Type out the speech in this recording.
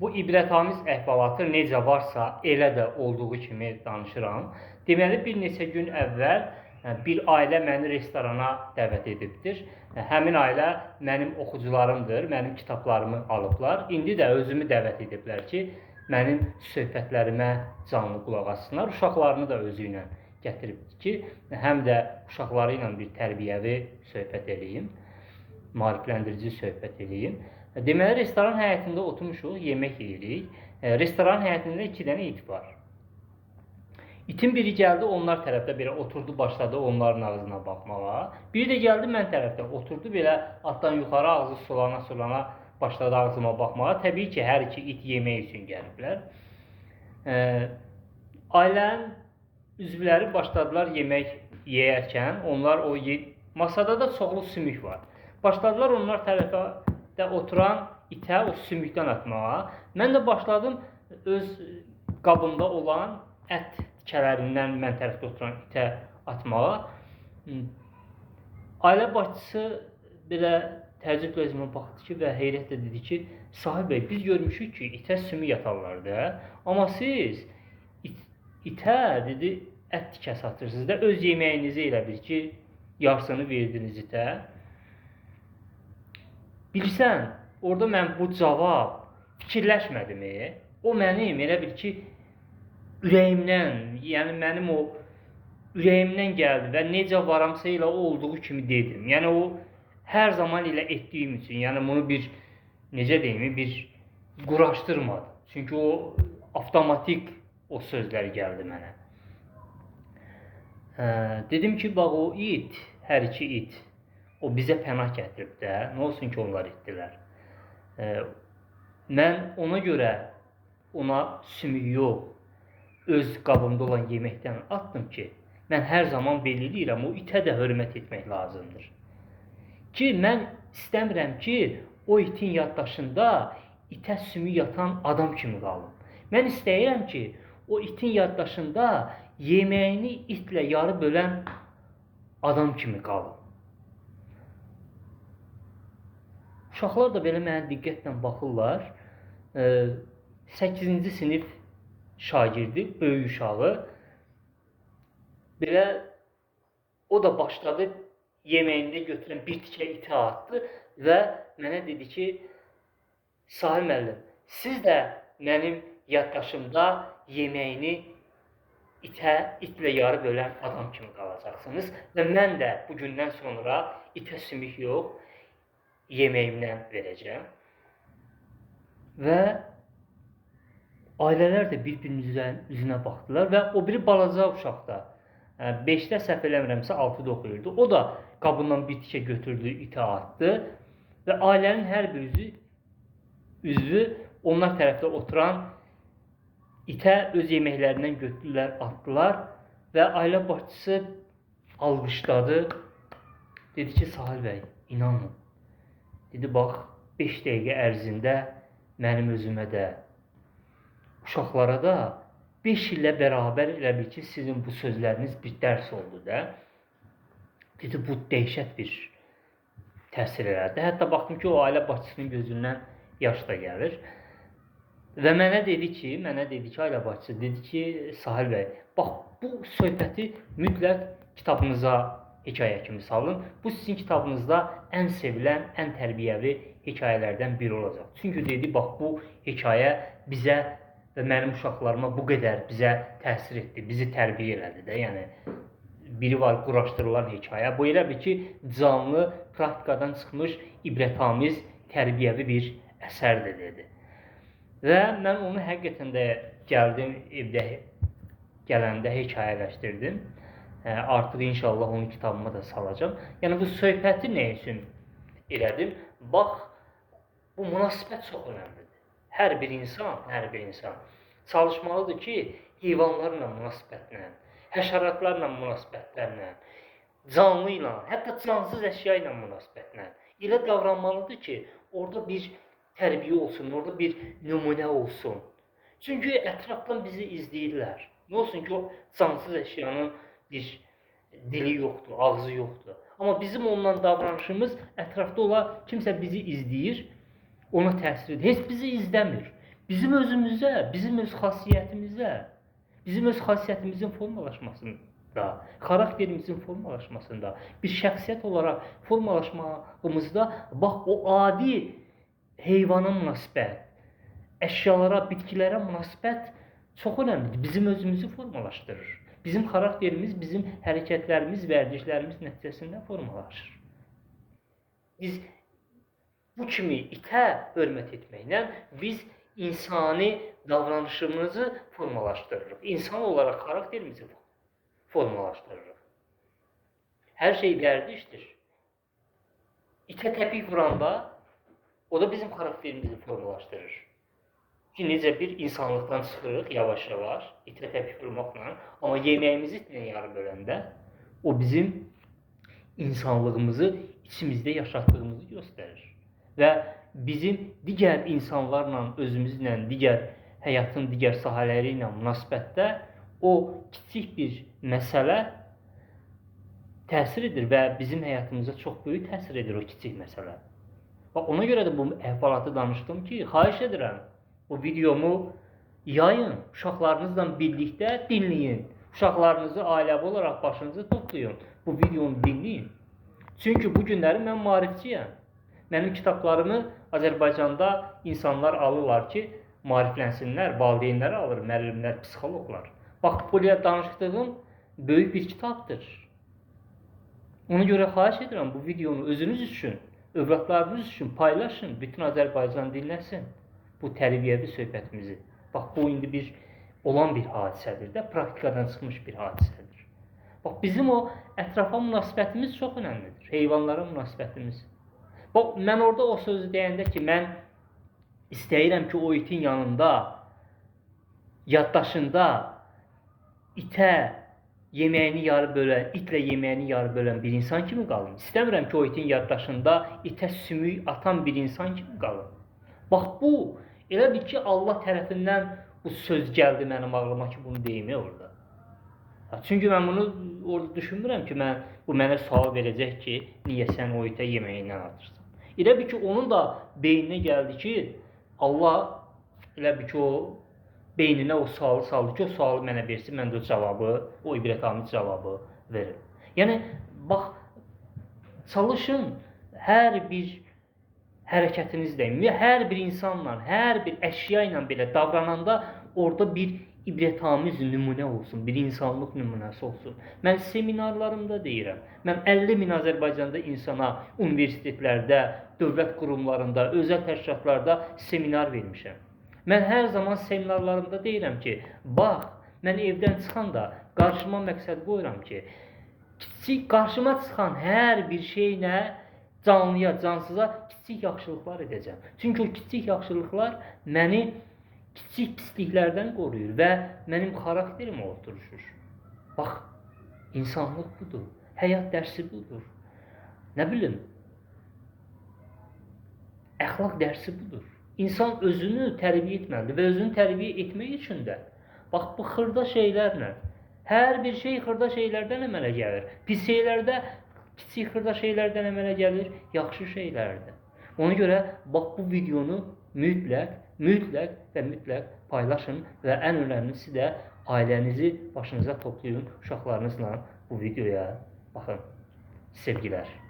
Bu ibrətamiz əhvalatı necə varsa, elə də olduğu kimi danışıram. Deməli, bir neçə gün əvvəl bir ailə məni restorana dəvət edibdir. Həmin ailə mənim oxucularımdır, mənim kitablarımı alıblar. İndi də özümü dəvət ediblər ki, mənim söhbətlərimə canlı qulaq assınlar. Uşaqlarını da özü ilə gətiribdir ki, həm də uşaqları ilə bir tərbiyəvi söhbət eləyim, maarifləndirici söhbət eləyim. Deməli, restoran həyətində oturmuşuq, yemək yeyirik. Restoran həyətində 2 dənə it var. İtin biri gəldi, onlar tərəfdə belə oturdu, başladı onların ağzına baxmağa. Biri də gəldi, mən tərəfdə oturdu, belə altdan yuxarı ağzı sulana başladı ağzıma baxmağa. Təbii ki, hər iki it yemək üçün gəliblər. Ailənin üzvləri başladılar yemək yeyərkən, onlar masada da çoxlu sümük var. Başladılar onlar tərəfə də oturan itə o sümükdən atmağa. Mən də başladım öz qabımda olan ət tikələrindən mən tərəfdə oturan itə atmağa. Ailə başçısı belə təəccüblə özümə baxdı ki, və heyrətlə dedi ki, Sahib bəy, biz görmüşük ki, itə sümük atarlar da, amma siz itə, dedi, ət tikəsi atırsınız da, öz yeməyinizi elə bil ki, yarısını verdiniz itə. Bilirsən, orada mən bu cavab fikirləşmədimi? O mənim elə bil ki, ürəyimdən, yəni mənim o ürəyimdən gəldi və necə varamsa elə o olduğu kimi dedim. Yəni o hər zaman elə etdiyim üçün, yəni bunu bir, necə deyim, bir quraşdırmadım. Çünki o avtomatik o sözlər gəldi mənə. Dedim ki, bax o it, hər iki it, o bizə pənah gətirib də, nə olsun ki, onlar etdilər. Mən ona görə ona sümük yox, öz qabımda olan yeməkdən atdım ki, mən hər zaman belə eləyirəm, o itə də hörmət etmək lazımdır. Ki, mən istəmirəm ki, o itin yaddaşında itə sümük yatan adam kimi qalım. Mən istəyirəm ki, o itin yaddaşında yeməyini itlə yarı bölən adam kimi qalım. Uşaqlar da belə mənə diqqətlə baxırlar. 8-ci sinif şagirdi, böyük uşağı. Belə o da başladı yeməyində götürən bir tikə itə atdı və mənə dedi ki, Sahib müəllim, siz də mənim yaddaşımda yeməyini itlə yarı bölən adam kimi qalacaqsınız və mən də bugündən sonra itə sümük yox, yeməyimdən verəcəm. Və ailələr də bir-birinin üzünə baxdılar və o biri balaca uşaq da 5-də səhv eləmirəmsə 6-da oxuyurdu. O da qabından bir tikə götürdü, itə atdı və ailənin hər bir üzvü onlar tərəfdə oturan itə öz yeməklərindən götürdülər, atdılar və ailə başçısı alqışladı. Dedi ki, Sahib bəy, inanın. Dedi, bax, 5 dəqiqə ərzində mənim özümə də, uşaqlara da 5 illə bərabər elə bil ki, sizin bu sözləriniz bir dərs oldu da. Dedi, bu dəhşət bir təsir elədi. Hətta baxdım ki, o ailə başçısının gözündən yaş da gəlir. Və mənə dedi ki, ailə başçısı dedi ki, Sahib bəy, bax, bu söhbəti mütləq kitabınıza hekayə kimi salın. Bu sizin kitabınızda ən sevilən, ən tərbiyəvi hekayələrdən biri olacaq. Çünki dedi, bax, bu hekayə bizə və mənim uşaqlarıma bu qədər bizə təsir etdi, bizi tərbiyə elədi də. Yəni, biri var, quraşdırılan hekayə. Bu elə bir ki, canlı, praktikadan çıxmış, ibrətamiz, tərbiyəvi bir əsərdir, dedi. Və mən onu həqiqətən də gəldim, evdə gələndə hekayələşdirdim. Artıq inşallah onun kitabıma da salacağım. Yəni, bu söhbəti nə üçün elədim? Bax, bu münasibət çox önəmlidir. Hər bir insan çalışmalıdır ki, heyvanlarla münasibətlə, həşəratlarla münasibətlərlə, canlı ilə, hətta cansız əşya ilə münasibətlə elə davranmalıdır ki, orada bir tərbiyə olsun, orada bir nümunə olsun. Çünki ətrafdan bizi izləyirlər. Nə olsun ki, o cansız əşyanın bir dili yoxdur, ağzı yoxdur. Amma bizim onunla davranışımız ətrafda olan kimsə bizi izləyir, ona təsir edir. Heç bizi izləmir. Bizim özümüzə, bizim öz xasiyyətimizə, bizim öz xasiyyətimizin formalaşmasında, xarakterimizin formalaşmasında, bir şəxsiyyət olaraq formalaşmamızda bax o adi heyvana münasibət, əşyalara, bitkilərə münasibət çox önəmlidir. Bizim özümüzü formalaşdırır. Bizim xarakterimiz, bizim hərəkətlərimiz, vərdişlərimiz nəticəsində formalaşır. Biz bu kimi itə hörmət etməklə biz insani davranışımızı formalaşdırırıq. İnsan olaraq xarakterimizi formalaşdırırıq. Hər şey vərdişdir. İtə təpik vuranda o da bizim xarakterimizi formalaşdırır. Ki, necə bir insanlıqdan çıxırıq yavaş-yavaş, itə təpik vurmaqla, amma yeməyimizi itlə yarı böləndə o bizim insanlığımızı içimizdə yaşatdığımızı göstərir. Və bizim digər insanlarla, özümüzlə, digər həyatın digər sahələri ilə münasibətdə o kiçik bir məsələ təsir edir və bizim həyatımıza çox böyük təsir edir o kiçik məsələ. Və ona görə də bu əhvalatı danışdım ki, xahiş edirəm, bu videomu yayın, uşaqlarınızla birlikdə dinləyin. Uşaqlarınızı ailəvi olaraq başınızı toplayın, bu videonu dinləyin. Çünki bu günləri mən maarifçiyəm. Mənim kitablarımı Azərbaycanda insanlar alırlar ki, maariflənsinlər, valideynləri alır, müəllimlər, psixoloqlar. Bax, buraya danışdığım böyük bir kitabdır. Ona görə xahiş edirəm, bu videonu özünüz üçün, övladlarınız üçün paylaşın, bütün Azərbaycan dinləsin bu tərbiyəvi söhbətimizi. Bax, bu indi olan bir hadisədir də, praktikadan çıxmış bir hadisədir. Bax, bizim o ətrafa münasibətimiz çox önəmlidir, heyvanlara münasibətimiz. Bax, mən orada o sözü deyəndə ki, mən istəyirəm ki, o itin yanında, yaddaşında itə yeməyini yarı bölən, itlə yeməyini yarı bölən bir insan kimi qalın. İstəmirəm ki, o itin yaddaşında itə sümük atan bir insan kimi qalın. Bax, bu, elə bir ki, Allah tərəfindən bu söz gəldi mənim ağlıma ki, bunu deyim orada. Çünki mən bunu orada düşünmürəm ki, bu mənə sual verəcək ki, niyə sən o itə yeməyindən atırsan? Elə bir ki, onun da beyninə gəldi ki, Allah elə bir ki, o beyninə o sualı saldı ki, o sualı mənə versin, mən də o cavabı, o ibrətamiz cavabı verir. Yəni, bax, çalışın hər bir hərəkətinizdə, hər bir insanla, hər bir əşya ilə belə davrananda orada bir ibrətamiz nümunə olsun, bir insanlıq nümunəsi olsun. Mən seminarlarımda deyirəm, mən 50 min Azərbaycanda insana universitetlərdə, dövlət qurumlarında, özəl təşkilatlarda seminar vermişəm. Mən hər zaman seminarlarımda deyirəm ki, bax, mən evdən çıxanda qarşıma məqsəd qoyuram ki, qarşıma çıxan hər bir şeylə canlıya, cansıza kiçik yaxşılıqlar edəcəm. Çünki o kiçik yaxşılıqlar məni kiçik pisliklərdən qoruyur və mənim xarakterimə oturuşur. Bax, insanlıq budur, həyat dərsi budur. Nə bilim, əxlaq dərsi budur. İnsan özünü tərbiyə etməlidir və özünü tərbiyə etmək üçün də, bax, bu xırda şeylərlə, hər bir şey xırda şeylərdən əmələ gəlir. Pis şeylərdə, kiçik xırda şeylərdən əmələ gəlir, yaxşı şeylərdə. Ona görə, bax, bu videonu mütləq və mütləq paylaşın və ən önəmlisi də ailənizi başınıza toplayın, uşaqlarınızla bu videoya baxın. Sevgilər.